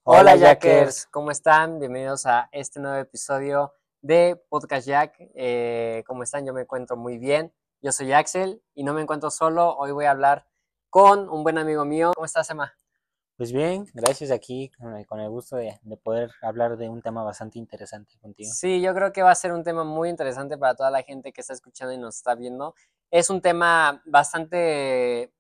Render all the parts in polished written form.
Hola Jackers, ¿cómo están? Bienvenidos a este nuevo episodio de Podcast Jack. ¿Cómo están? Yo me encuentro muy bien. Yo soy Axel y no me encuentro solo. Hoy voy a hablar con un buen amigo mío. ¿Cómo estás, Emma? Pues bien, gracias aquí con el gusto de poder hablar de un tema bastante interesante contigo. Sí, yo creo que va a ser un tema muy interesante para toda la gente que está escuchando y nos está viendo. Es un tema bastante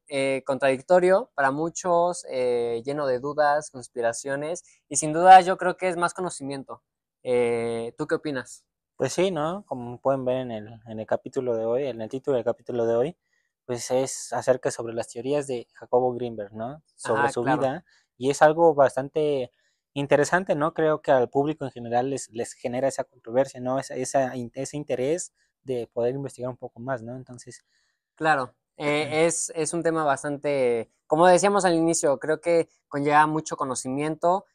contradictorio para muchos, lleno de dudas, conspiraciones y sin duda yo creo que es más conocimiento. ¿Tú qué opinas? Pues sí, ¿no? Como pueden ver en el capítulo de hoy, en el título del capítulo de hoy, pues es acerca sobre las teorías de Jacobo Greenberg, ¿no? Sobre Ajá, su claro. vida y es algo bastante interesante, ¿no? Creo que al público en general les genera esa controversia, ¿no? Ese interés de poder investigar un poco más, ¿no? Entonces, Claro, es un tema bastante, como decíamos al inicio, creo que conlleva mucho conocimiento.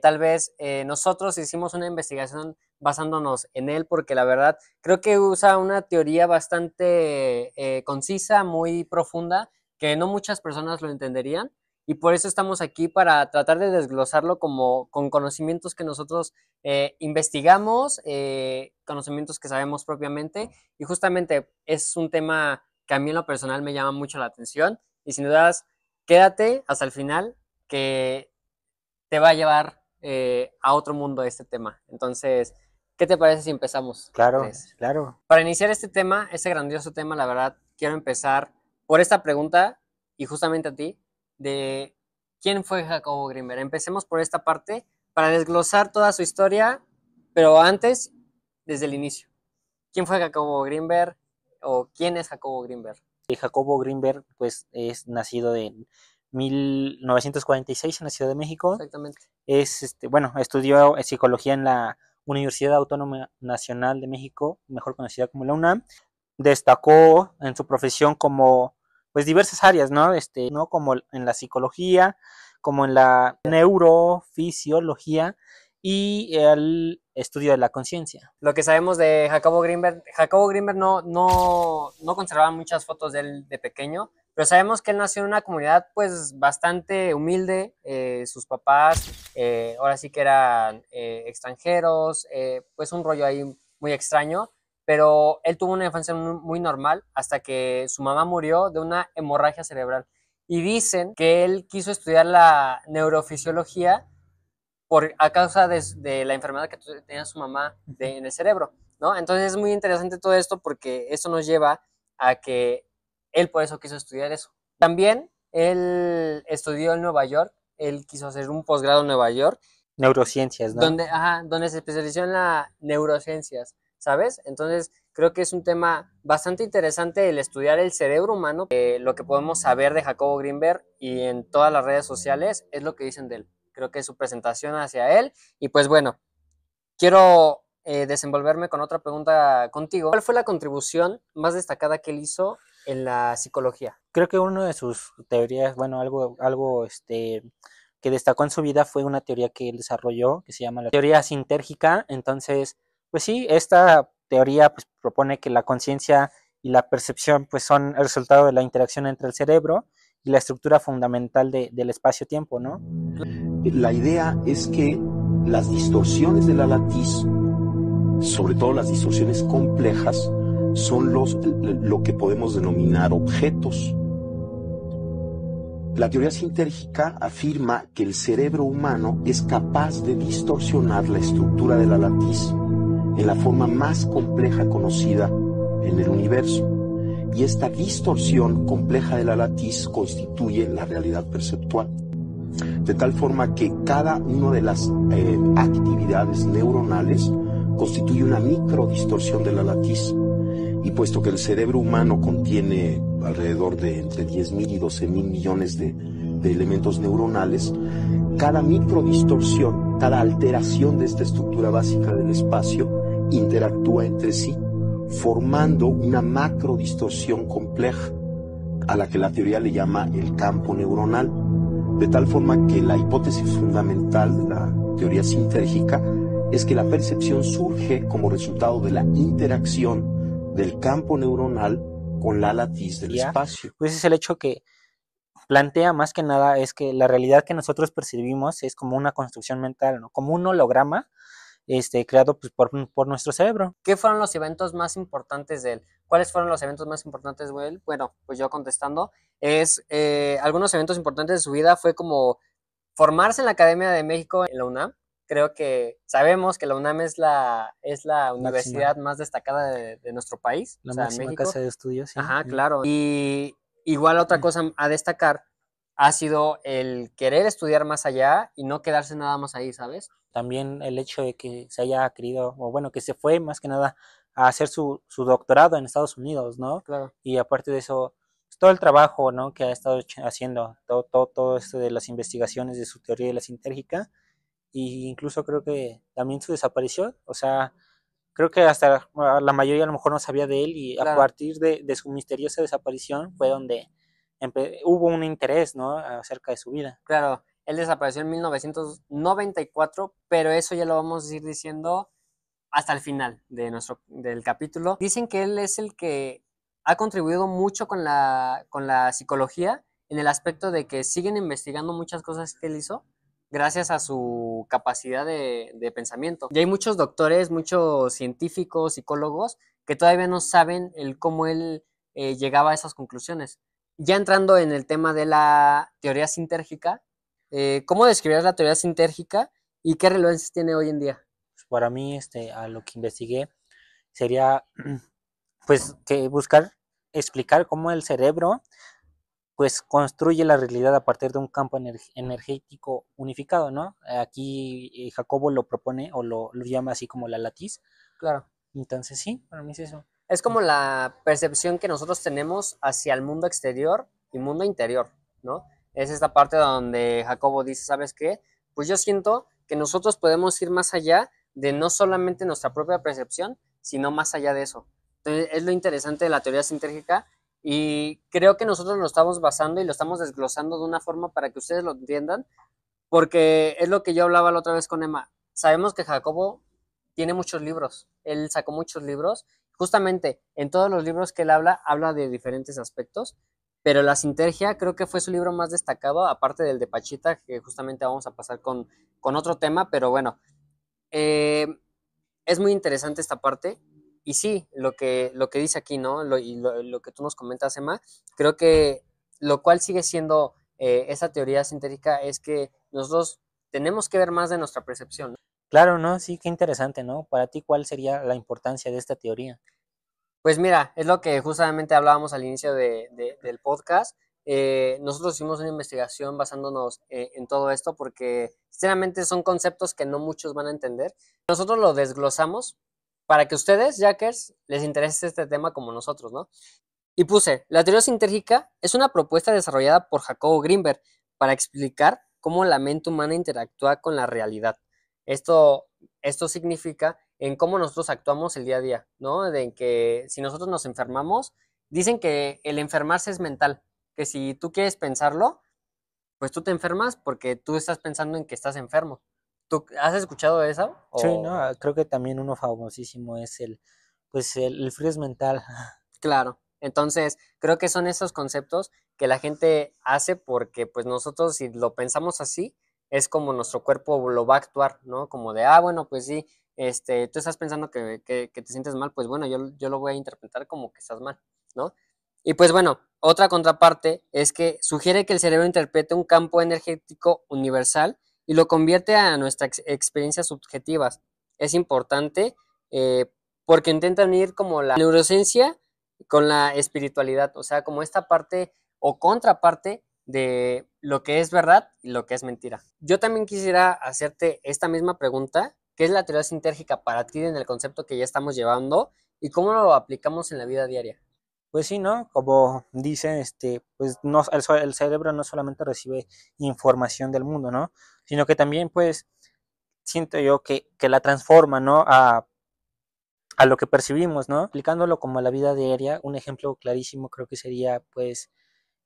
Tal vez nosotros hicimos una investigación basándonos en él porque la verdad creo que usa una teoría bastante concisa, muy profunda, que no muchas personas lo entenderían y por eso estamos aquí para tratar de desglosarlo como con conocimientos que nosotros investigamos, conocimientos que sabemos propiamente y justamente es un tema que a mí en lo personal me llama mucho la atención y sin dudas quédate hasta el final que te va a llevar a otro mundo este tema. Entonces, ¿qué te parece si empezamos? ¿Qué claro, crees? claro. Para iniciar este tema, este grandioso tema, la verdad, quiero empezar por esta pregunta y justamente a ti, de quién fue Jacobo Grimberg. Empecemos por esta parte para desglosar toda su historia, pero antes, desde el inicio. ¿Quién fue Jacobo Grimberg o quién es Jacobo Grimberg? Jacobo Greenberg, pues es nacido en 1946 en la Ciudad de México. Exactamente. Bueno, estudió psicología en la Universidad Autónoma Nacional de México, mejor conocida como la UNAM. Destacó en su profesión como, pues, diversas áreas, ¿no? ¿no? Como en la psicología, como en la neurofisiología y el estudio de la conciencia. Lo que sabemos de Jacobo Grimberg no conservaba muchas fotos de él de pequeño, pero sabemos que él nació en una comunidad pues bastante humilde, sus papás ahora sí que eran extranjeros, pues un rollo ahí muy extraño, pero él tuvo una infancia muy normal hasta que su mamá murió de una hemorragia cerebral. Y dicen que él quiso estudiar la neurofisiología a causa de la enfermedad que tenía su mamá en el cerebro, ¿no? Entonces es muy interesante todo esto porque esto nos lleva a que él por eso quiso estudiar eso. También él estudió en Nueva York, él quiso hacer un posgrado en Nueva York, Neurociencias, ¿no? donde se especializó en las neurociencias, ¿sabes? Entonces creo que es un tema bastante interesante el estudiar el cerebro humano. Lo que podemos saber de Jacobo Greenberg y en todas las redes sociales es lo que dicen de él. Creo que es su presentación hacia él. Y pues bueno, quiero desenvolverme con otra pregunta contigo. ¿Cuál fue la contribución más destacada que él hizo en la psicología? Creo que una de sus teorías, bueno, algo que destacó en su vida fue una teoría que él desarrolló, que se llama la teoría sintérgica. Entonces, pues sí, esta teoría pues propone que la conciencia y la percepción pues son el resultado de la interacción entre el cerebro y la estructura fundamental del espacio-tiempo, ¿no? La idea es que las distorsiones de la latiz, sobre todo las distorsiones complejas, son lo que podemos denominar objetos. La teoría sintérgica afirma que el cerebro humano es capaz de distorsionar la estructura de la latiz en la forma más compleja conocida en el universo. Y esta distorsión compleja de la latiz constituye la realidad perceptual. De tal forma que cada una de las actividades neuronales constituye una microdistorsión de la latiz. Y puesto que el cerebro humano contiene alrededor de entre 10.000 y 12.000 millones de elementos neuronales, cada microdistorsión, cada alteración de esta estructura básica del espacio interactúa entre sí, formando una macrodistorsión compleja, a la que la teoría le llama el campo neuronal. De tal forma que la hipótesis fundamental de la teoría sintérgica es que la percepción surge como resultado de la interacción del campo neuronal con la latiz del espacio. Pues es el hecho que plantea más que nada es que la realidad que nosotros percibimos es como una construcción mental, ¿no? Como un holograma creado pues, por nuestro cerebro. ¿Qué fueron los eventos más importantes de él? ¿Cuáles fueron los eventos más importantes de él? Bueno, pues yo contestando, algunos eventos importantes de su vida fue como formarse en la Academia de México en la UNAM. Creo que sabemos que la UNAM es la universidad más destacada de nuestro país, La o sea, máxima México. casa de estudios, sí. Ajá, claro. Y igual otra cosa a destacar ha sido el querer estudiar más allá y no quedarse nada más ahí, ¿sabes? También el hecho de que se haya querido, o bueno, que se fue más que nada a hacer su doctorado en Estados Unidos, ¿no? Claro. Y aparte de eso, pues, todo el trabajo, ¿no? Que ha estado haciendo, todo esto de las investigaciones de su teoría de la sintérgica, y incluso creo que también su desaparición, o sea, creo que hasta la mayoría a lo mejor no sabía de él, y a Claro. partir de su misteriosa desaparición fue donde hubo un interés, ¿no? Acerca de su vida. Claro, él desapareció en 1994, pero eso ya lo vamos a ir diciendo hasta el final del capítulo. Dicen que él es el que ha contribuido mucho con la psicología en el aspecto de que siguen investigando muchas cosas que él hizo gracias a su capacidad de pensamiento. Y hay muchos doctores, muchos científicos, psicólogos que todavía no saben el cómo él llegaba a esas conclusiones. Ya entrando en el tema de la teoría sintérgica, ¿cómo describirías la teoría sintérgica y qué relevancia tiene hoy en día? Para mí, a lo que investigué, sería pues que buscar explicar cómo el cerebro pues construye la realidad a partir de un campo energético unificado, ¿no? Aquí Jacobo lo propone o lo llama así como la latiz. Claro. Entonces sí, para mí es eso. Es como la percepción que nosotros tenemos hacia el mundo exterior y mundo interior, ¿no? Es esta parte donde Jacobo dice, ¿sabes qué? Pues yo siento que nosotros podemos ir más allá de no solamente nuestra propia percepción, sino más allá de eso. Entonces, es lo interesante de la teoría sintérgica y creo que nosotros lo estamos basando y lo estamos desglosando de una forma para que ustedes lo entiendan, porque es lo que yo hablaba la otra vez con Emma. Sabemos que Jacobo tiene muchos libros, él sacó muchos libros. Justamente en todos los libros que él habla de diferentes aspectos, pero la Sintergia creo que fue su libro más destacado, aparte del de Pachita, que justamente vamos a pasar con otro tema, pero bueno, es muy interesante esta parte. Y sí, lo que dice aquí, ¿no? Lo que tú nos comentas, Emma, creo que lo cual sigue siendo esa teoría sintérgica es que nosotros tenemos que ver más de nuestra percepción, ¿no? Claro, ¿no? Sí, qué interesante, ¿no? Para ti, ¿cuál sería la importancia de esta teoría? Pues mira, es lo que justamente hablábamos al inicio del podcast. Nosotros hicimos una investigación basándonos en todo esto porque sinceramente son conceptos que no muchos van a entender. Nosotros lo desglosamos para que ustedes, Jackers, les interese este tema como nosotros, ¿no? Y puse, la teoría sintérgica es una propuesta desarrollada por Jacobo Grinberg para explicar cómo la mente humana interactúa con la realidad. Esto, esto significa en cómo nosotros actuamos el día a día, ¿no? De que si nosotros nos enfermamos, dicen que el enfermarse es mental, que si tú quieres pensarlo, pues tú te enfermas porque tú estás pensando en que estás enfermo. ¿Tú has escuchado eso? Sí, ¿no? Creo que también uno famosísimo es pues el frío mental. Claro. Entonces, creo que son esos conceptos que la gente hace porque pues nosotros si lo pensamos así, es como nuestro cuerpo lo va a actuar, ¿no? Como de, bueno, pues sí, tú estás pensando que te sientes mal, pues bueno, yo lo voy a interpretar como que estás mal, ¿no? Y pues bueno, otra contraparte es que sugiere que el cerebro interprete un campo energético universal y lo convierte a nuestras experiencias subjetivas. Es importante porque intenta unir como la neurociencia con la espiritualidad, o sea, como esta parte o contraparte de lo que es verdad y lo que es mentira. Yo también quisiera hacerte esta misma pregunta, ¿qué es la teoría sintérgica para ti en el concepto que ya estamos llevando y cómo lo aplicamos en la vida diaria? Pues sí, ¿no? Como dicen, pues no, el cerebro no solamente recibe información del mundo, ¿no? Sino que también, pues, siento yo que la transforma, ¿no? A lo que percibimos, ¿no? Aplicándolo como a la vida diaria, un ejemplo clarísimo creo que sería, pues,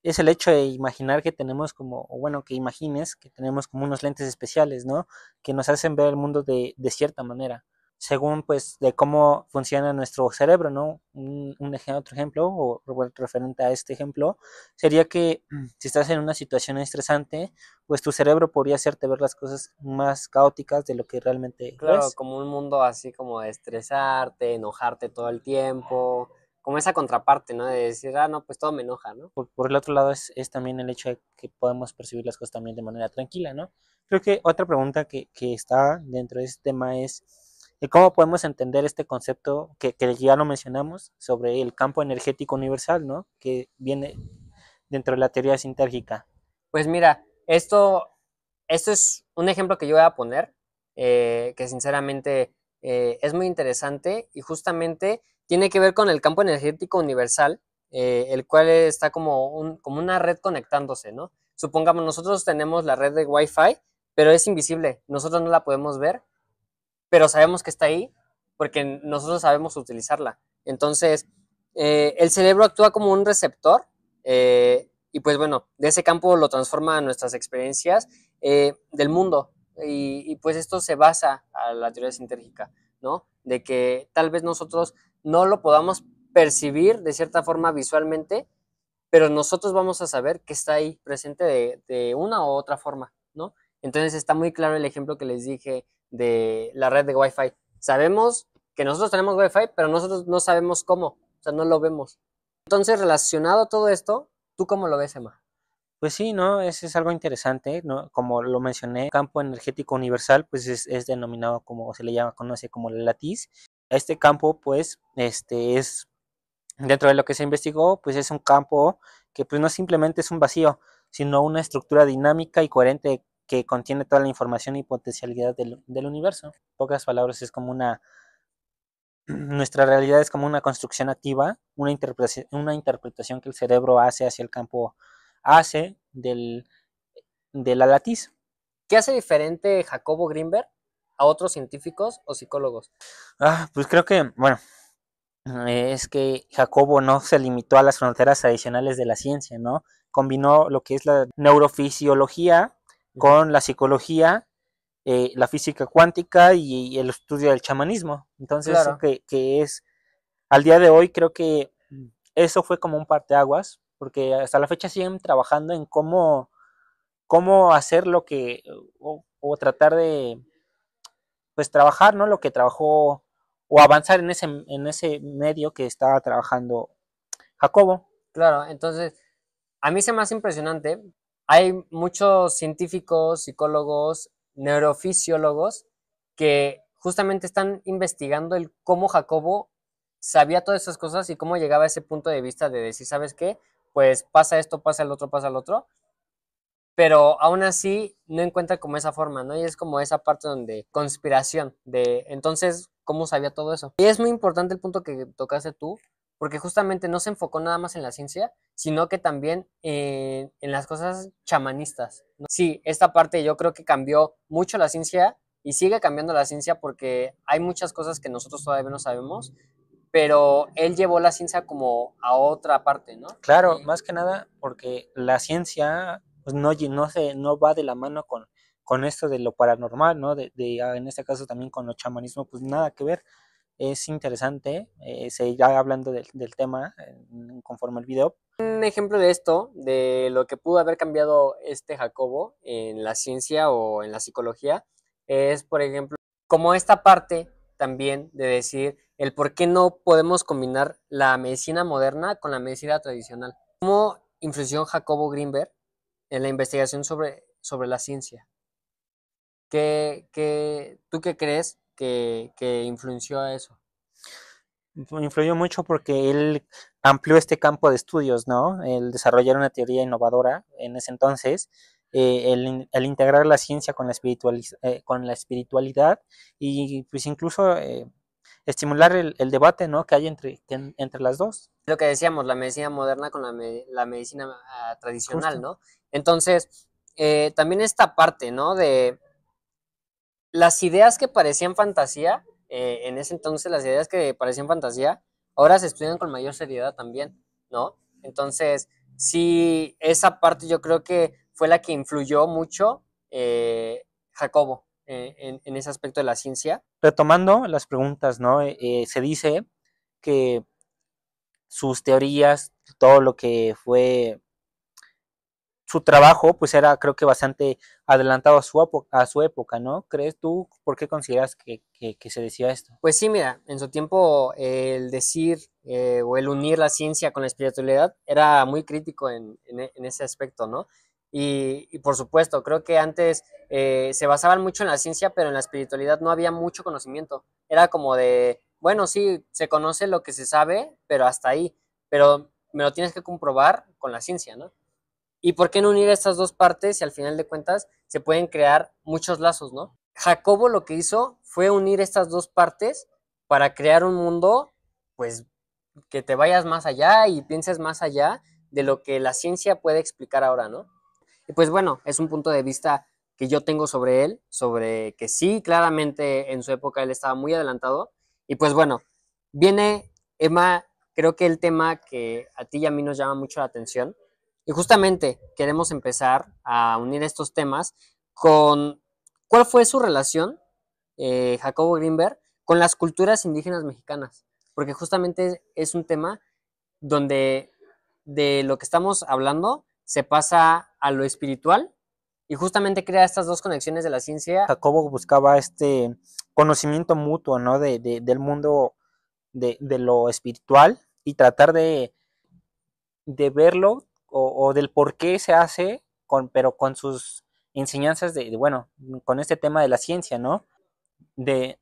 es el hecho de imaginar que tenemos como, o bueno, que imagines que tenemos como unos lentes especiales, ¿no? Que nos hacen ver el mundo de cierta manera. según pues de cómo funciona nuestro cerebro, ¿no? Otro ejemplo, o referente a este ejemplo, sería que si estás en una situación estresante, pues tu cerebro podría hacerte ver las cosas más caóticas de lo que realmente lo Claro, es. como un mundo así como de estresarte, enojarte todo el tiempo, como esa contraparte, ¿no? De decir, ah, no, pues todo me enoja, ¿no? Por el otro lado es también el hecho de que podemos percibir las cosas también de manera tranquila, ¿no? Creo que otra pregunta que está dentro de este tema es cómo podemos entender este concepto que ya lo mencionamos sobre el campo energético universal, ¿no? Que viene dentro de la teoría sintérgica. Pues mira, esto es un ejemplo que yo voy a poner, que sinceramente es muy interesante y justamente tiene que ver con el campo energético universal, el cual está como una red conectándose, ¿no? Supongamos, nosotros tenemos la red de Wi-Fi, pero es invisible, nosotros no la podemos ver, pero sabemos que está ahí porque nosotros sabemos utilizarla. Entonces, el cerebro actúa como un receptor y pues bueno, de ese campo lo transforma a nuestras experiencias del mundo y pues esto se basa a la teoría sintérgica, ¿no? De que tal vez nosotros no lo podamos percibir de cierta forma visualmente, pero nosotros vamos a saber que está ahí presente de una u otra forma, ¿no? Entonces está muy claro el ejemplo que les dije de la red de Wi-Fi. Sabemos que nosotros tenemos Wi-Fi, pero nosotros no sabemos cómo, o sea, no lo vemos. Entonces, relacionado a todo esto, ¿tú cómo lo ves, Emma? Pues sí, ¿no? Eso es algo interesante, ¿no? Como lo mencioné, campo energético universal, pues es denominado como se le llama, conoce como la latiz. Este campo, pues, es dentro de lo que se investigó, pues es un campo que pues no simplemente es un vacío, sino una estructura dinámica y coherente que contiene toda la información y potencialidad del universo. En pocas palabras, es como nuestra realidad es como una construcción activa, una interpretación que el cerebro hace hacia el campo, hace de la latiz. ¿Qué hace diferente Jacobo Greenberg a otros científicos o psicólogos? Pues creo que, bueno, es que Jacobo no se limitó a las fronteras tradicionales de la ciencia, ¿no? Combinó lo que es la neurofisiología Ujú. con la psicología, la física cuántica y el estudio del chamanismo. Entonces, eso Claro, que es, al día de hoy, creo que eso fue como un parteaguas, porque hasta la fecha siguen trabajando en cómo hacer lo que, o tratar de, pues trabajar, ¿no? Lo que trabajó, o avanzar en ese medio que estaba trabajando Jacobo. claro. Entonces, a mí se me hace impresionante. Hay muchos científicos, psicólogos, neurofisiólogos que justamente están investigando el cómo Jacobo sabía todas esas cosas y cómo llegaba a ese punto de vista de decir, ¿sabes qué? Pues pasa esto, pasa el otro, pero aún así no encuentra como esa forma, ¿no? Y es como esa parte donde conspiración de entonces, ¿cómo sabía todo eso? Y es muy importante el punto que tocaste tú, porque justamente no se enfocó nada más en la ciencia, sino que también en las cosas chamanistas, ¿no? Sí, esta parte yo creo que cambió mucho la ciencia y sigue cambiando la ciencia porque hay muchas cosas que nosotros todavía no sabemos, pero él llevó la ciencia como a otra parte, ¿no? Claro, más que nada porque la ciencia pues no va de la mano con esto de lo paranormal, ¿no? En este caso también con el chamanismo, pues nada que ver. Es interesante, ya hablando del tema conforme el video. Un ejemplo de esto, de lo que pudo haber cambiado este Jacobo en la ciencia o en la psicología, es, por ejemplo, como esta parte también de decir el por qué no podemos combinar la medicina moderna con la medicina tradicional. ¿Cómo influyó Jacobo Greenberg en la investigación sobre la ciencia? ¿Tú qué crees que influenció a eso? Influyó mucho porque él amplió este campo de estudios, ¿no? El desarrollar una teoría innovadora en ese entonces, el integrar la ciencia con la espiritualidad y pues incluso estimular el debate, ¿no? Que hay entre las dos. Lo que decíamos, la medicina moderna con la medicina tradicional, Justo. ¿no? Entonces, también esta parte, ¿no? De las ideas que parecían fantasía, en ese entonces las ideas que parecían fantasía, ahora se estudian con mayor seriedad también, ¿no? Entonces, sí, esa parte yo creo que fue la que influyó mucho Jacobo en ese aspecto de la ciencia. Retomando las preguntas, ¿no? Se dice que sus teorías, todo lo que fue su trabajo, pues era, creo que bastante adelantado a su época, ¿no? ¿Crees tú? ¿Por qué consideras que se decía esto? Pues sí, mira, en su tiempo el decir o el unir la ciencia con la espiritualidad era muy crítico en ese aspecto, ¿no? Y por supuesto, creo que antes se basaban mucho en la ciencia, pero en la espiritualidad no había mucho conocimiento. Era como de, bueno, sí, se conoce lo que se sabe, pero hasta ahí. Pero me lo tienes que comprobar con la ciencia, ¿no? ¿Y por qué no unir estas dos partes? Y al final de cuentas se pueden crear muchos lazos, ¿no? Jacobo lo que hizo fue unir estas dos partes para crear un mundo, pues, que te vayas más allá y pienses más allá de lo que la ciencia puede explicar ahora, ¿no? Y pues bueno, es un punto de vista que yo tengo sobre él, sobre que sí, claramente en su época él estaba muy adelantado. Y pues bueno, viene Emma, creo que el tema que a ti y a mí nos llama mucho la atención. Y justamente queremos empezar a unir estos temas con cuál fue su relación, Jacobo Greenberg, con las culturas indígenas mexicanas. Porque justamente es un tema donde de lo que estamos hablando se pasa a lo espiritual y justamente crea estas dos conexiones de la ciencia. Jacobo buscaba este conocimiento mutuo, ¿no? Del mundo de lo espiritual y tratar de verlo o del por qué se hace, pero con sus enseñanzas bueno, con este tema de la ciencia, ¿no? De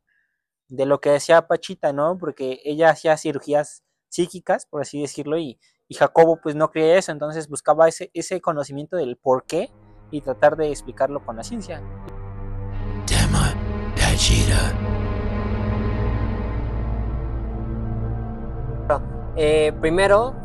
lo que decía Pachita, ¿no? Porque ella hacía cirugías psíquicas, por así decirlo, y Jacobo pues no creía eso, entonces buscaba ese conocimiento del por qué y tratar de explicarlo con la ciencia. Tema Pachita. Primero,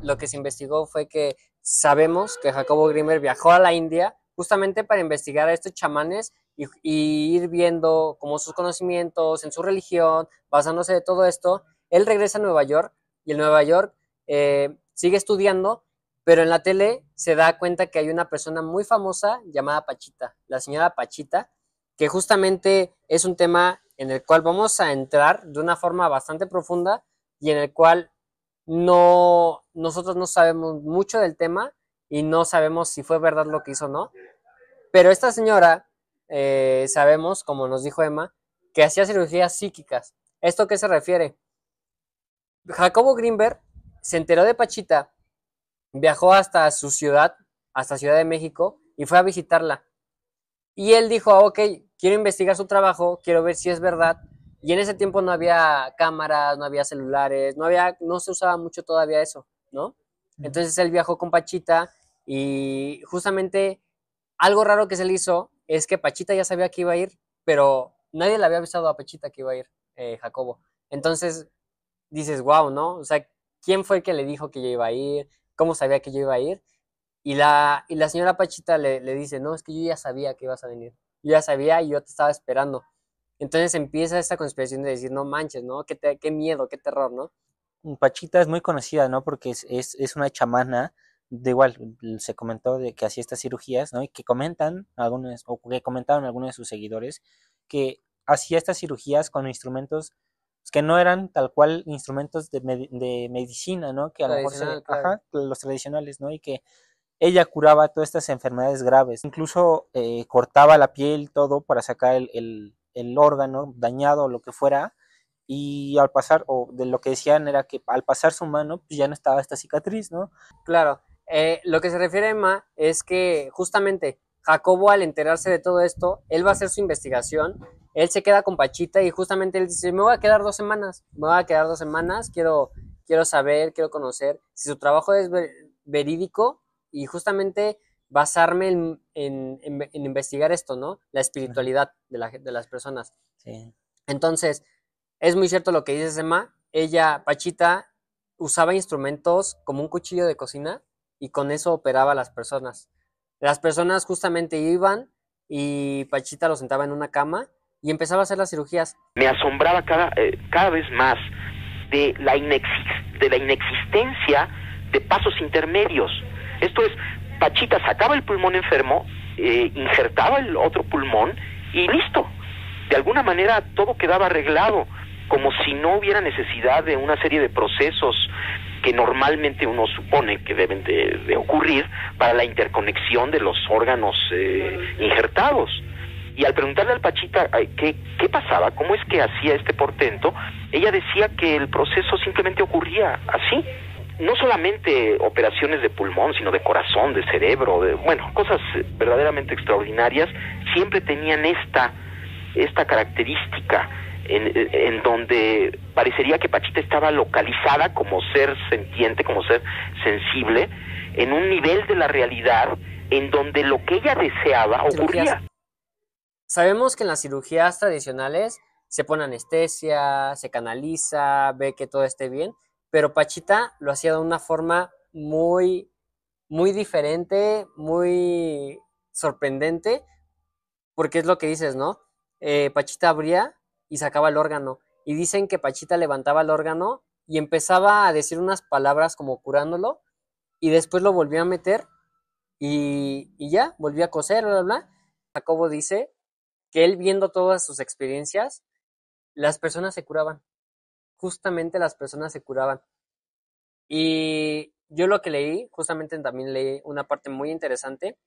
lo que se investigó fue que sabemos que Jacobo Greenberg viajó a la India justamente para investigar a estos chamanes y ir viendo como sus conocimientos en su religión, basándose de todo esto. Él regresa a Nueva York y en Nueva York sigue estudiando, pero en la tele se da cuenta que hay una persona muy famosa llamada Pachita, la señora Pachita, que justamente es un tema en el cual vamos a entrar de una forma bastante profunda y en el cual nosotros no sabemos mucho del tema y no sabemos si fue verdad lo que hizo o no. Pero esta señora, sabemos, como nos dijo Emma, que hacía cirugías psíquicas. ¿Esto a qué se refiere? Jacobo Greenberg se enteró de Pachita, viajó hasta su ciudad, hasta Ciudad de México, y fue a visitarla. Y él dijo, ok, quiero investigar su trabajo, quiero ver si es verdad. Y en ese tiempo no había cámaras, no había celulares, no se usaba mucho todavía eso, ¿no? Entonces él viajó con Pachita y justamente algo raro que se le hizo es que Pachita ya sabía que iba a ir, pero nadie le había avisado a Pachita que iba a ir, Jacobo. Entonces dices, wow, ¿no? O sea, ¿quién fue el que le dijo que yo iba a ir? ¿Cómo sabía que yo iba a ir? Y la señora Pachita le dice, no, es que yo ya sabía que ibas a venir. Yo ya sabía y yo te estaba esperando. Entonces empieza esta conspiración de decir, no manches, ¿no? Qué miedo, qué terror, ¿no? Pachita es muy conocida, ¿no? Porque es una chamana, de igual, se comentó de que hacía estas cirugías, ¿no? Y que comentaban algunos de sus seguidores, que hacía estas cirugías con instrumentos que no eran tal cual instrumentos de medicina, ¿no? Que a lo mejor Claro. los tradicionales, ¿no? Y que ella curaba todas estas enfermedades graves. Incluso cortaba la piel, todo, para sacar el órgano dañado o lo que fuera, y al pasar, o de lo que decían era que al pasar su mano, pues ya no estaba esta cicatriz, ¿no? Claro, lo que se refiere a Emma es que justamente Jacobo al enterarse de todo esto, él va a hacer su investigación, él se queda con Pachita y justamente él dice, me voy a quedar 2 semanas, quiero saber, quiero conocer si su trabajo es verídico y justamente basarme en investigar esto, ¿no? La espiritualidad de las personas. Sí. Entonces, es muy cierto lo que dices, Emma. Ella, Pachita, usaba instrumentos como un cuchillo de cocina y con eso operaba a las personas. Las personas justamente iban y Pachita los sentaba en una cama y empezaba a hacer las cirugías. Me asombraba cada vez más de la inexistencia de pasos intermedios. Esto es, Pachita sacaba el pulmón enfermo, injertaba el otro pulmón y listo. De alguna manera todo quedaba arreglado, como si no hubiera necesidad de una serie de procesos que normalmente uno supone que deben de ocurrir para la interconexión de los órganos injertados. Y al preguntarle al Pachita qué pasaba, cómo es que hacía este portento, ella decía que el proceso simplemente ocurría así. No solamente operaciones de pulmón, sino de corazón, de cerebro, cosas verdaderamente extraordinarias, siempre tenían esta característica en donde parecería que Pachita estaba localizada como ser sentiente, como ser sensible, en un nivel de la realidad en donde lo que ella deseaba ocurría. Sabemos que en las cirugías tradicionales se pone anestesia, se canaliza, ve que todo esté bien, pero Pachita lo hacía de una forma muy, muy diferente, muy sorprendente, porque es lo que dices, ¿no? Pachita abría y sacaba el órgano, y dicen que Pachita levantaba el órgano y empezaba a decir unas palabras como curándolo, y después lo volvía a meter y ya, volvía a coser, bla, bla, bla. Jacobo dice que él viendo todas sus experiencias, las personas se curaban, justamente las personas se curaban. Y yo lo que leí, justamente también leí una parte muy interesante,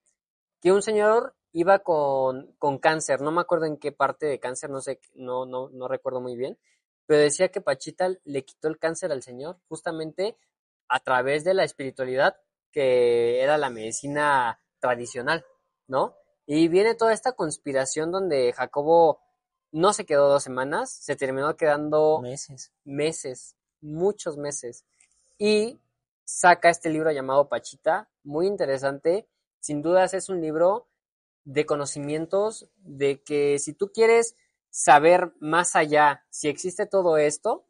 que un señor iba con cáncer, no me acuerdo en qué parte de cáncer, no sé, no recuerdo muy bien, pero decía que Pachita le quitó el cáncer al señor justamente a través de la espiritualidad, que era la medicina tradicional, ¿no? Y viene toda esta conspiración donde Jacobo no se quedó 2 semanas, se terminó quedando meses, muchos meses. Y saca este libro llamado Pachita, muy interesante. Sin dudas es un libro de conocimientos, de que si tú quieres saber más allá si existe todo esto,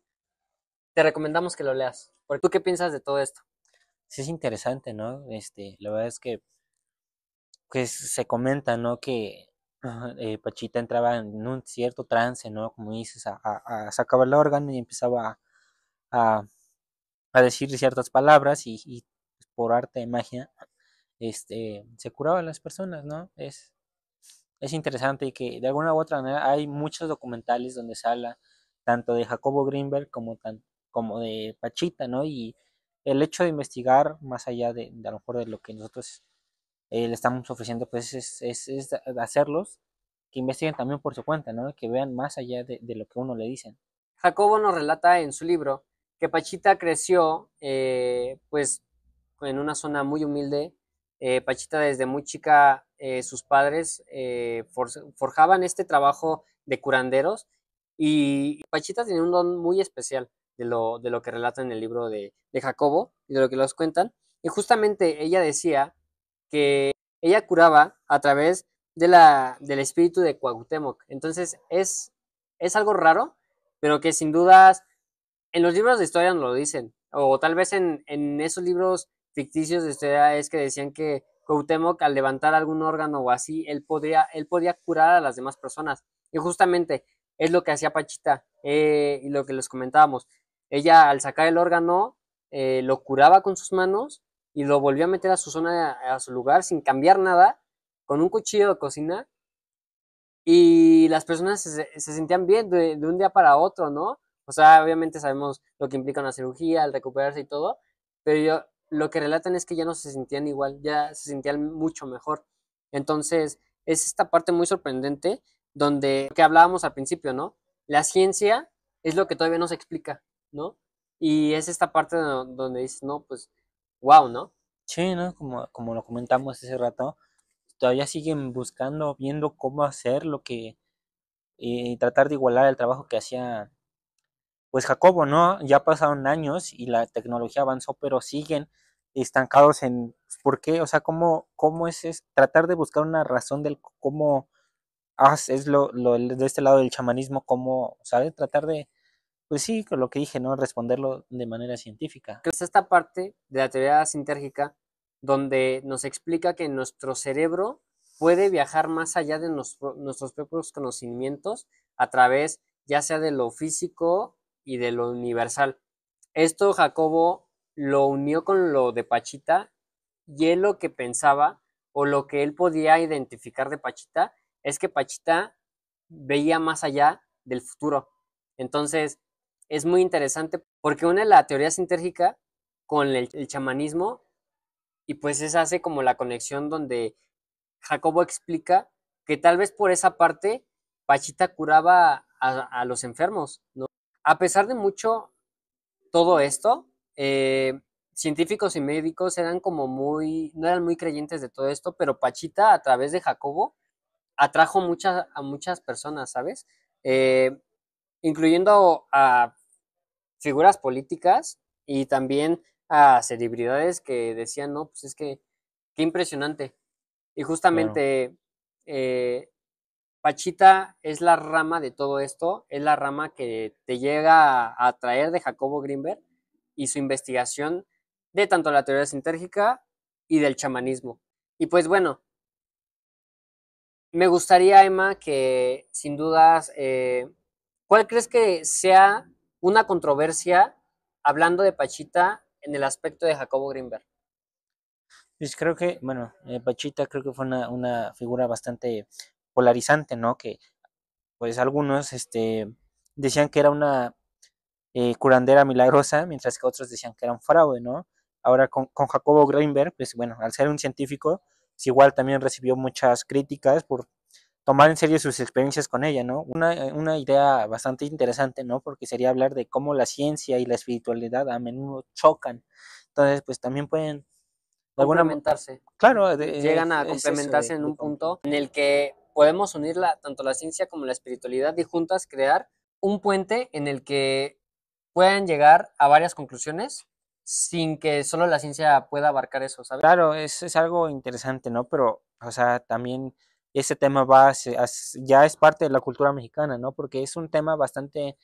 te recomendamos que lo leas. Porque ¿tú qué piensas de todo esto? Sí, es interesante, ¿no? La verdad es que pues, se comenta, ¿no? Que Pachita entraba en un cierto trance, ¿no? Como dices, sacaba el órgano y empezaba a, a decir ciertas palabras y pues, por arte de magia, se curaba a las personas, ¿no? Es interesante y que de alguna u otra manera hay muchos documentales donde se habla tanto de Jacobo Greenberg como de Pachita, ¿no? Y el hecho de investigar más allá de a lo mejor de lo que nosotros le estamos ofreciendo, pues es hacerlos que investiguen también por su cuenta, ¿no? Que vean más allá de lo que uno le dicen. Jacobo nos relata en su libro que Pachita creció, pues, en una zona muy humilde. Pachita desde muy chica, sus padres forjaban este trabajo de curanderos, y Pachita tenía un don muy especial de lo que relata en el libro de Jacobo y de lo que nos cuentan. Y justamente ella decía que ella curaba a través del espíritu de Cuauhtémoc. Entonces es algo raro, pero que sin dudas en los libros de historia no lo dicen, o tal vez en esos libros ficticios de historia es que decían que Cuauhtémoc al levantar algún órgano o así, él podía curar a las demás personas. Y justamente es lo que hacía Pachita, y lo que les comentábamos. Ella al sacar el órgano, lo curaba con sus manos y lo volvió a meter a su zona, a su lugar, sin cambiar nada, con un cuchillo de cocina, y las personas se sentían bien de un día para otro, ¿no? O sea, obviamente sabemos lo que implica una cirugía, el recuperarse y todo, pero lo que relatan es que ya no se sentían igual, ya se sentían mucho mejor. Entonces, es esta parte muy sorprendente donde, que hablábamos al principio, ¿no? La ciencia es lo que todavía no se explica, ¿no? Y es esta parte donde dices, no, pues, wow, ¿no? Sí, ¿no? Como lo comentamos hace rato, todavía siguen buscando, viendo cómo hacer lo que, tratar de igualar el trabajo que hacía, pues Jacobo, ¿no? Ya pasaron años y la tecnología avanzó, pero siguen estancados en, pues, ¿por qué? O sea, ¿cómo es tratar de buscar una razón del cómo es de este lado del chamanismo, cómo, ¿sabes? Tratar de, pues sí, con lo que dije, ¿no? Responderlo de manera científica. Que es esta parte de la teoría sintérgica donde nos explica que nuestro cerebro puede viajar más allá de nuestros propios conocimientos a través ya sea de lo físico y de lo universal. Esto Jacobo lo unió con lo de Pachita, y él lo que pensaba o lo que él podía identificar de Pachita es que Pachita veía más allá del futuro. Entonces, es muy interesante porque une la teoría sintérgica con el chamanismo y pues esa hace como la conexión donde Jacobo explica que tal vez por esa parte Pachita curaba a los enfermos, ¿no? A pesar de mucho todo esto, científicos y médicos eran como no eran muy creyentes de todo esto, pero Pachita a través de Jacobo atrajo a muchas personas, ¿sabes? Eh, Incluyendo a figuras políticas y también a celebridades que decían, no, pues es que qué impresionante. Y Claro. justamente eh, Pachita es la rama de todo esto, es la rama que te llega a traer de Jacobo Greenberg y su investigación de tanto la teoría sintérgica y del chamanismo. Y pues bueno, me gustaría, Emma, que sin dudas, ¿cuál crees que sea una controversia hablando de Pachita en el aspecto de Jacobo Greenberg? Pues creo que, bueno, Pachita creo que fue una figura bastante polarizante, ¿no? Que pues algunos decían que era una curandera milagrosa, mientras que otros decían que era un fraude, ¿no? Ahora con Jacobo Greenberg, pues bueno, al ser un científico, pues igual también recibió muchas críticas por tomar en serio sus experiencias con ella, ¿no? Una idea bastante interesante, ¿no? Porque sería hablar de cómo la ciencia y la espiritualidad a menudo chocan. Entonces, pues también pueden, de alguna, Complementarse. claro, Llegan a es eso complementarse en de un punto en el que podemos unir tanto la ciencia como la espiritualidad y juntas crear un puente en el que puedan llegar a varias conclusiones sin que solo la ciencia pueda abarcar eso, ¿sabes? claro, es algo interesante, ¿no? Pero, o sea, también ese tema ya es parte de la cultura mexicana, ¿no? Porque es un tema bastante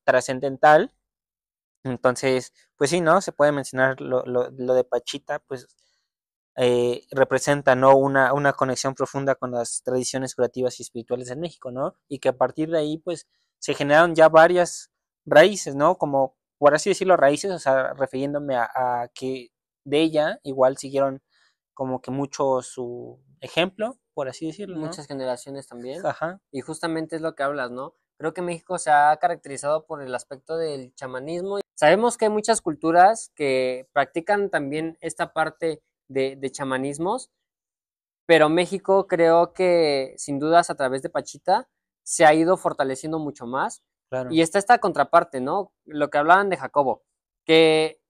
trascendental. Entonces, pues sí, ¿no? Se puede mencionar lo de Pachita, pues representa, ¿no? Una conexión profunda con las tradiciones curativas y espirituales en México, ¿no? Y que a partir de ahí, pues, se generaron ya varias raíces, ¿no? Como, por así decirlo, raíces, o sea, refiriéndome a que de ella igual siguieron como que mucho su ejemplo, por así decirlo, ¿no? Muchas generaciones también. Ajá, Y justamente es lo que hablas, ¿no? Creo que México se ha caracterizado por el aspecto del chamanismo. Sabemos que hay muchas culturas que practican también esta parte de chamanismos, pero México creo que sin dudas a través de Pachita se ha ido fortaleciendo mucho más. claro. Y está esta contraparte, ¿no? Lo que hablaban de Jacobo, que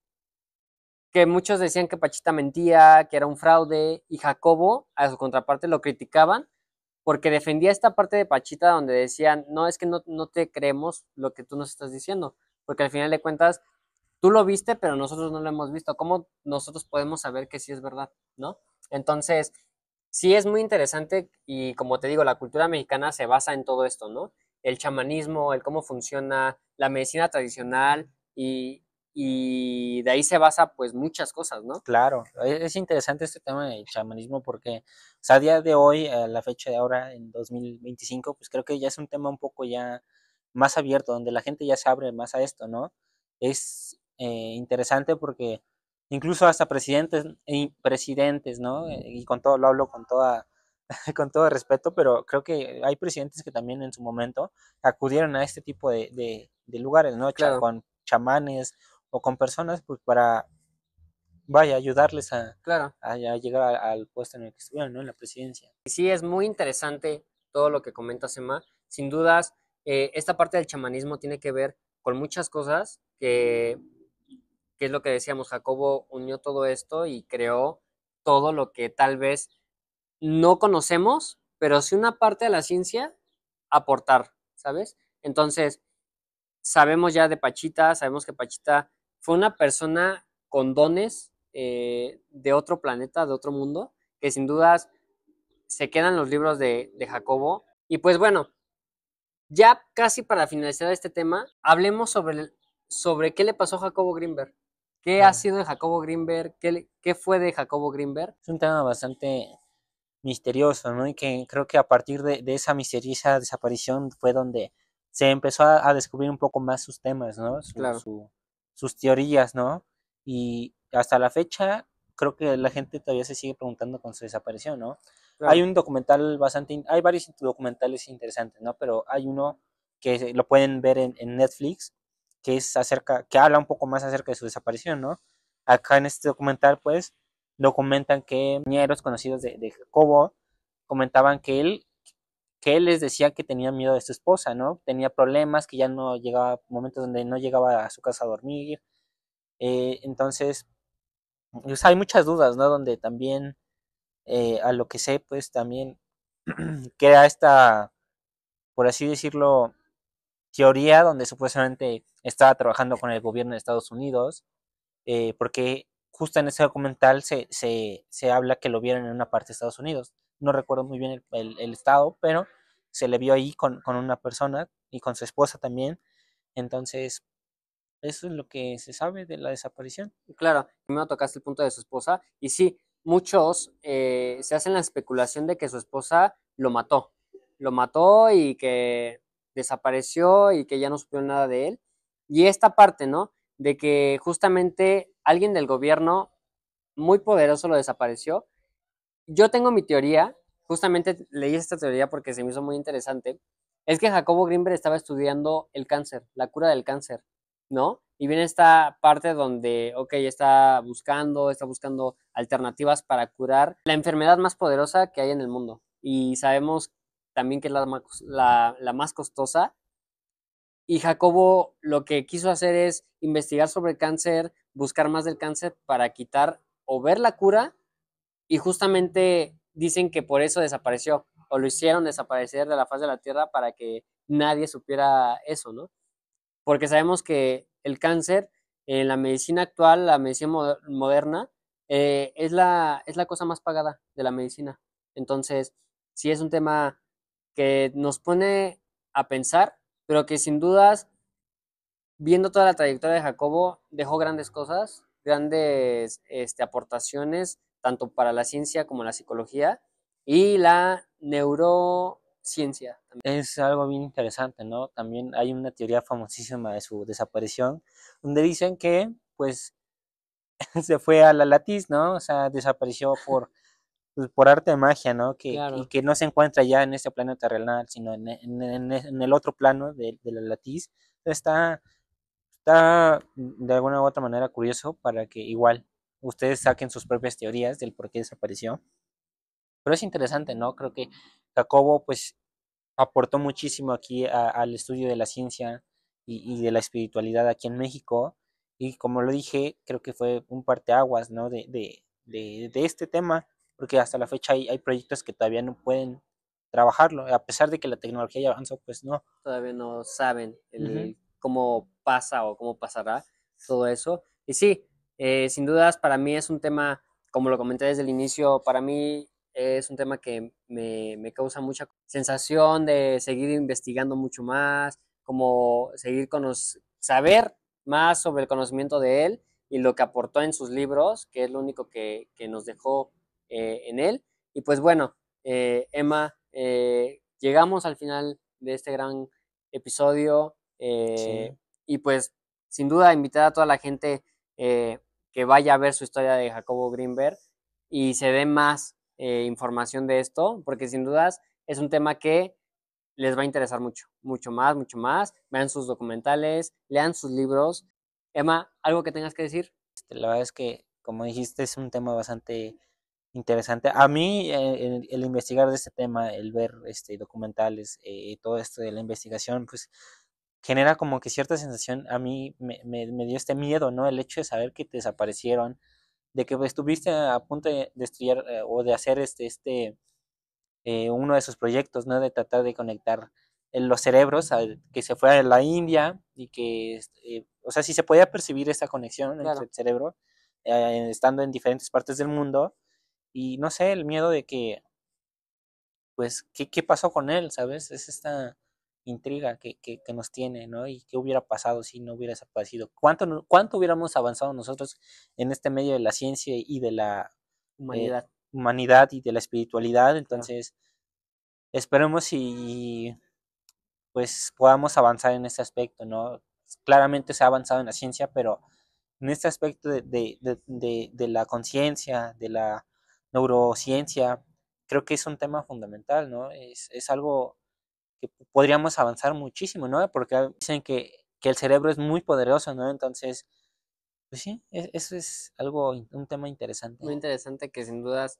que muchos decían que Pachita mentía, que era un fraude, y Jacobo, a su contraparte, lo criticaban porque defendía esta parte de Pachita donde decían, no, es que no te creemos lo que tú nos estás diciendo, porque al final de cuentas, tú lo viste, pero nosotros no lo hemos visto. ¿Cómo nosotros podemos saber que sí es verdad, no? Entonces, sí es muy interesante y como te digo, la cultura mexicana se basa en todo esto, ¿no? El chamanismo, el cómo funciona, la medicina tradicional y de ahí se basa pues muchas cosas, ¿no? Claro, es interesante este tema del chamanismo porque, o sea, a día de hoy, a la fecha de ahora, en 2025, pues creo que ya es un tema un poco ya más abierto, donde la gente ya se abre más a esto, ¿no? Es interesante porque incluso hasta presidentes, ¿no? Y con todo lo hablo con toda, con todo respeto, pero creo que hay presidentes que también en su momento acudieron a este tipo de lugares, ¿no? Claro, Con chamanes o con personas, pues para vaya, ayudarles claro. a llegar al puesto en el que estuvieron, ¿no? En la presidencia. Y sí, es muy interesante todo lo que comentas, Emma. Sin dudas, esta parte del chamanismo tiene que ver con muchas cosas que es lo que decíamos, Jacobo unió todo esto y creó todo lo que tal vez no conocemos, pero sí una parte de la ciencia aportar, ¿sabes? Entonces, sabemos ya de Pachita, sabemos que Pachita fue una persona con dones de otro planeta, de otro mundo, que sin dudas se quedan los libros de Jacobo. Y pues bueno, ya casi para finalizar este tema, hablemos sobre qué le pasó a Jacobo Greenberg. ¿Qué ha Claro. sido de Jacobo Greenberg? ¿Qué fue de Jacobo Greenberg? Es un tema bastante misterioso, ¿no? Y que creo que a partir de esa misteriosa desaparición fue donde se empezó a descubrir un poco más sus temas, ¿no? Claro, Sus teorías, ¿no? Y hasta la fecha creo que la gente todavía se sigue preguntando con su desaparición, ¿no? Hay Claro. un documental hay varios documentales interesantes, ¿no? Pero hay uno que lo pueden ver en Netflix, que habla un poco más acerca de su desaparición, ¿no? Acá en este documental, pues, documentan que compañeros conocidos de Jacobo comentaban que él les decía que tenía miedo de su esposa, ¿no? Tenía problemas, que ya no llegaba, momentos donde no llegaba a su casa a dormir. Entonces, pues, hay muchas dudas, ¿no? Donde también, a lo que sé, pues también queda esta, por así decirlo, teoría donde supuestamente estaba trabajando con el gobierno de Estados Unidos, porque justo en ese documental se habla que lo vieron en una parte de Estados Unidos. No recuerdo muy bien el estado, pero se le vio ahí con una persona y con su esposa también. Entonces, eso es lo que se sabe de la desaparición. Claro, primero tocaste el punto de su esposa y sí, muchos se hacen la especulación de que su esposa lo mató y que desapareció y que ya no supieron nada de él. Y esta parte, ¿no? De que justamente alguien del gobierno muy poderoso lo desapareció. Yo tengo mi teoría, justamente leí esta teoría porque se me hizo muy interesante, es que Jacobo Grinberg estaba estudiando el cáncer, la cura del cáncer, ¿no? Y viene esta parte donde, ok, está buscando alternativas para curar la enfermedad más poderosa que hay en el mundo. Y sabemos también que es la más costosa. Y Jacobo lo que quiso hacer es investigar sobre el cáncer, buscar más del cáncer para quitar o ver la cura y justamente dicen que por eso desapareció, o lo hicieron desaparecer de la faz de la Tierra para que nadie supiera eso, ¿no? Porque sabemos que el cáncer en la medicina actual, la medicina moderna, es la cosa más pagada de la medicina. Entonces, sí es un tema que nos pone a pensar, pero que sin dudas, viendo toda la trayectoria de Jacobo, dejó grandes cosas, grandes aportaciones, tanto para la ciencia como la psicología y la neurociencia. Es algo bien interesante, ¿no? También hay una teoría famosísima de su desaparición, donde dicen que, pues, se fue a la latiz, ¿no? O sea, desapareció pues, por arte de magia, ¿no? Y Claro. que no se encuentra ya en este plano terrenal, sino en el otro plano de la latiz. Está de alguna u otra manera curioso para que igual ustedes saquen sus propias teorías del por qué desapareció. Pero es interesante, ¿no? Creo que Jacobo, pues, aportó muchísimo aquí al estudio de la ciencia y de la espiritualidad aquí en México. Y como lo dije, creo que fue un parteaguas, ¿no? De este tema, porque hasta la fecha hay proyectos que todavía no pueden trabajarlo, a pesar de que la tecnología ya avanzó, pues no. Todavía no saben Ujú. cómo pasa o cómo pasará todo eso. Y sí, sin dudas para mí es un tema, como lo comenté desde el inicio, para mí es un tema que me causa mucha sensación de seguir investigando mucho más, como seguir saber más sobre el conocimiento de él y lo que aportó en sus libros, que es lo único que nos dejó en él. Y pues bueno, Emma, llegamos al final de este gran episodio. Sí. Y pues, sin duda, invitar a toda la gente que vaya a ver su historia de Jacobo Greenberg y se dé más información de esto, porque sin dudas es un tema que les va a interesar mucho, mucho más, mucho más. Vean sus documentales, lean sus libros. Emma, ¿algo que tengas que decir? La verdad es que, como dijiste, es un tema bastante interesante. A mí, el investigar de este tema, el ver documentales, todo esto de la investigación, pues genera como que cierta sensación. A mí me dio este miedo, ¿no? El hecho de saber que te desaparecieron, de que estuviste a punto de estudiar o de hacer uno de sus proyectos, ¿no? De tratar de conectar los cerebros, que se fue a la India y que, o sea, si se podía percibir esa conexión entre Claro. el cerebro, estando en diferentes partes del mundo, y no sé, el miedo de que, pues, ¿qué pasó con él? ¿Sabes? Es esta intriga que nos tiene, ¿no? Y qué hubiera pasado si no hubiera desaparecido. ¿Cuánto hubiéramos avanzado nosotros en este medio de la ciencia y de la eh, Humanidad. humanidad y de la espiritualidad? Claro. Entonces, esperemos y pues podamos avanzar en este aspecto, ¿no? Claramente se ha avanzado en la ciencia, pero en este aspecto de la conciencia, de la neurociencia, creo que es un tema fundamental, ¿no? Es algo que podríamos avanzar muchísimo, ¿no? Porque dicen que el cerebro es muy poderoso, ¿no? Entonces, pues sí, eso es algo, un tema interesante. Muy interesante que sin dudas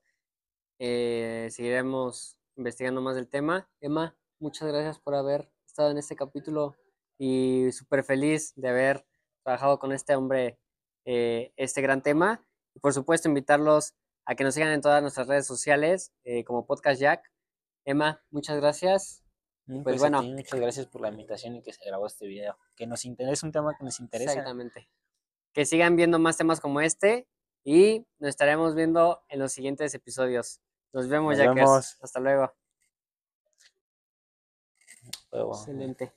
seguiremos investigando más del tema. Emma, muchas gracias por haber estado en este capítulo y súper feliz de haber trabajado con este hombre este gran tema. Y por supuesto, invitarlos a que nos sigan en todas nuestras redes sociales como Podcast Jack. Emma, muchas gracias. Pues Pues bueno, a ti, muchas gracias por la invitación y que se grabó este video. Que nos interesa, es un tema que nos interesa. exactamente. Que sigan viendo más temas como este y nos estaremos viendo en los siguientes episodios. Nos vemos, Nos Jackers. vemos. Hasta luego. Luego. Excelente.